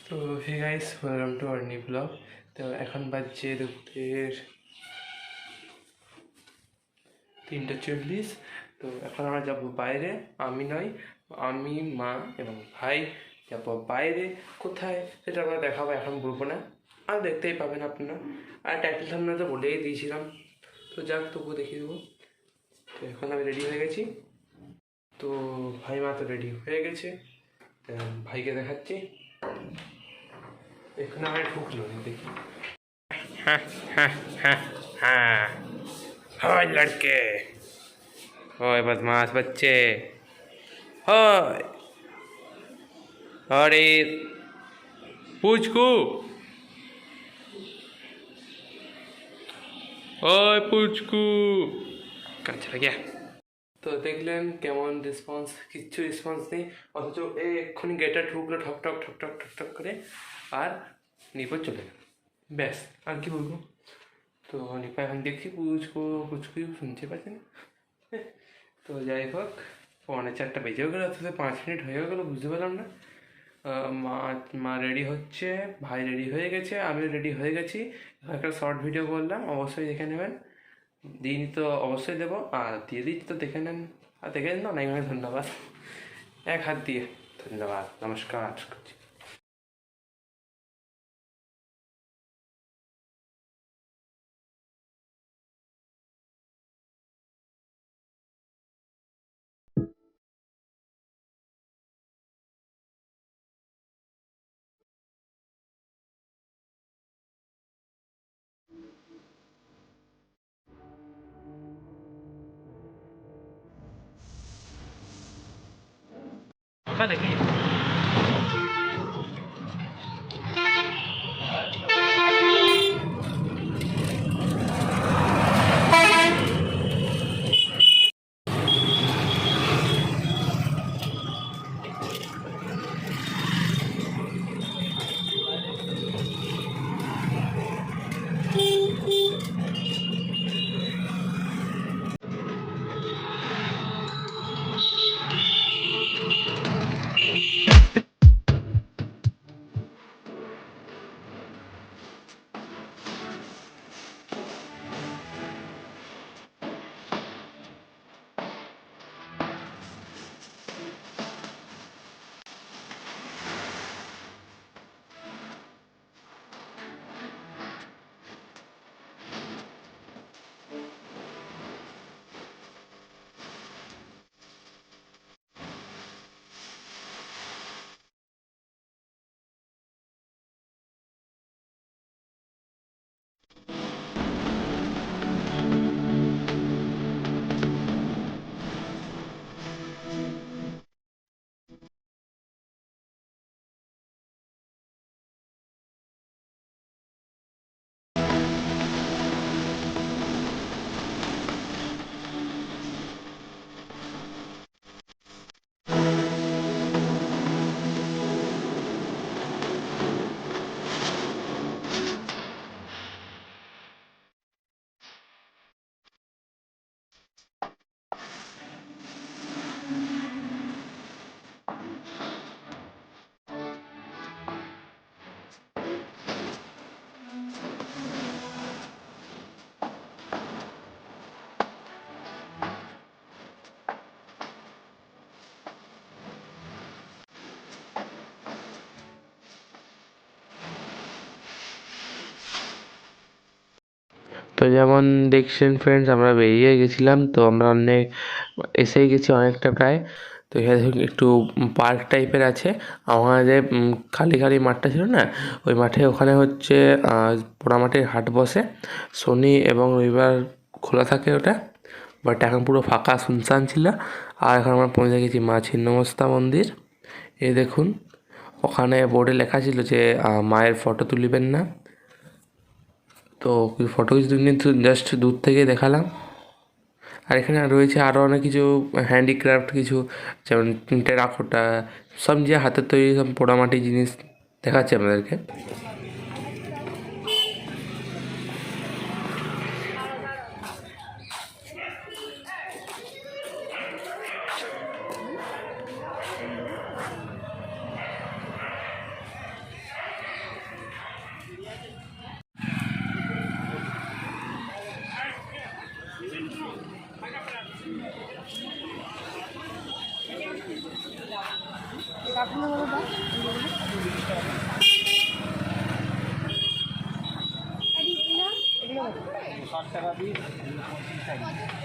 তো hey guys, welcome to our new blog. তো এখন বাজছে দুপুরের 3:40। তো এখন আমরা যাব বাইরে। আমি নয়, আমি, মা এবং ভাই যাব বাইরে। কোথায় সেটা আমরা দেখাবো, এখন বলবো না, আর দেখতেই পাবেন আপনারা। আর টাইটেল সামনে তো বলেই দিয়েছিলাম, তো যাক তবুও দেখিয়ে দেবো। তো এখন আমি রেডি হয়ে গেছি। তো ভাই মা তো রেডি হয়ে গেছে, ভাইকে দেখাচ্ছি। এখানে আমার ঢুকলো দেখি। हाँ हाँ हाँ हाँ। हाय लड़के, ओए बदमाश बच्चे, हाय। अरे पुचकू, ओए पुचकू, কাজ চলে গিয়া। তো দেখলেন কেমন রেসপন্স, কিচ্ছু রেসপন্স নেই, অথচ এক্ষুনি গেটে ঢুকলো ঠক ঠক ঠক ঠক ঠক ঠক করে, আর নিপর চলে গেল। ব্যাস, আর কি বলবো। তো নিপা এখন দেখছি পুচকু পুচকু শুনতে পাচ্ছি না। তো যাই হোক, 4:45 বেজেও গেলো, অথচ 5 মিনিট হয়েও গেলো, বুঝতে পারলাম না। মা মা রেডি হচ্ছে, ভাই রেডি হয়ে গেছে, আমিও রেডি হয়ে গেছি। একটা শর্ট ভিডিও করলাম, অবশ্যই দেখে নেবেন। দিন তো অবশ্যই দেবো, আর দিয়ে দিচ্ছি তো দেখে নেন। আর দেখে নেন, অনেক অনেক ধন্যবাদ, এক হাত দিয়ে ধন্যবাদ, নমস্কার। দেখি তো যেমন দেখছেন ফ্রেন্ডস, আমরা বেরিয়ে গেছিলাম। তো আমরা অনেক এসেই গেছি অনেকটা প্রায়। তো এখানে দেখুন একটু পার্ক টাইপের আছে। আমাদের খালি খালি মাঠটা ছিল না, ওই মাঠে ওখানে হচ্ছে পোড়ামাটির হাট বসে, শনি এবং রবিবার খোলা থাকে ওটা। বাট এখন পুরো ফাঁকা শুনশান ছিল। আর এখন আমরা পৌঁছে গেছি মা ছিন্নমস্তা মন্দির। এই দেখুন, ওখানে বোর্ডে লেখা ছিল যে মায়ের ফটো তুলিবেন না। তো ফটো কিছু কিন্তু জাস্ট দূর থেকে দেখালাম। আর এখানে রয়েছে আরও অনেক কিছু হ্যান্ডিক্রাফট, কিছু যেমন টেরাকোটা, সব যে হাতের তৈরি সব পোড়ামাটির জিনিস দেখাচ্ছে আমাদেরকে। 60 টাকা পিস।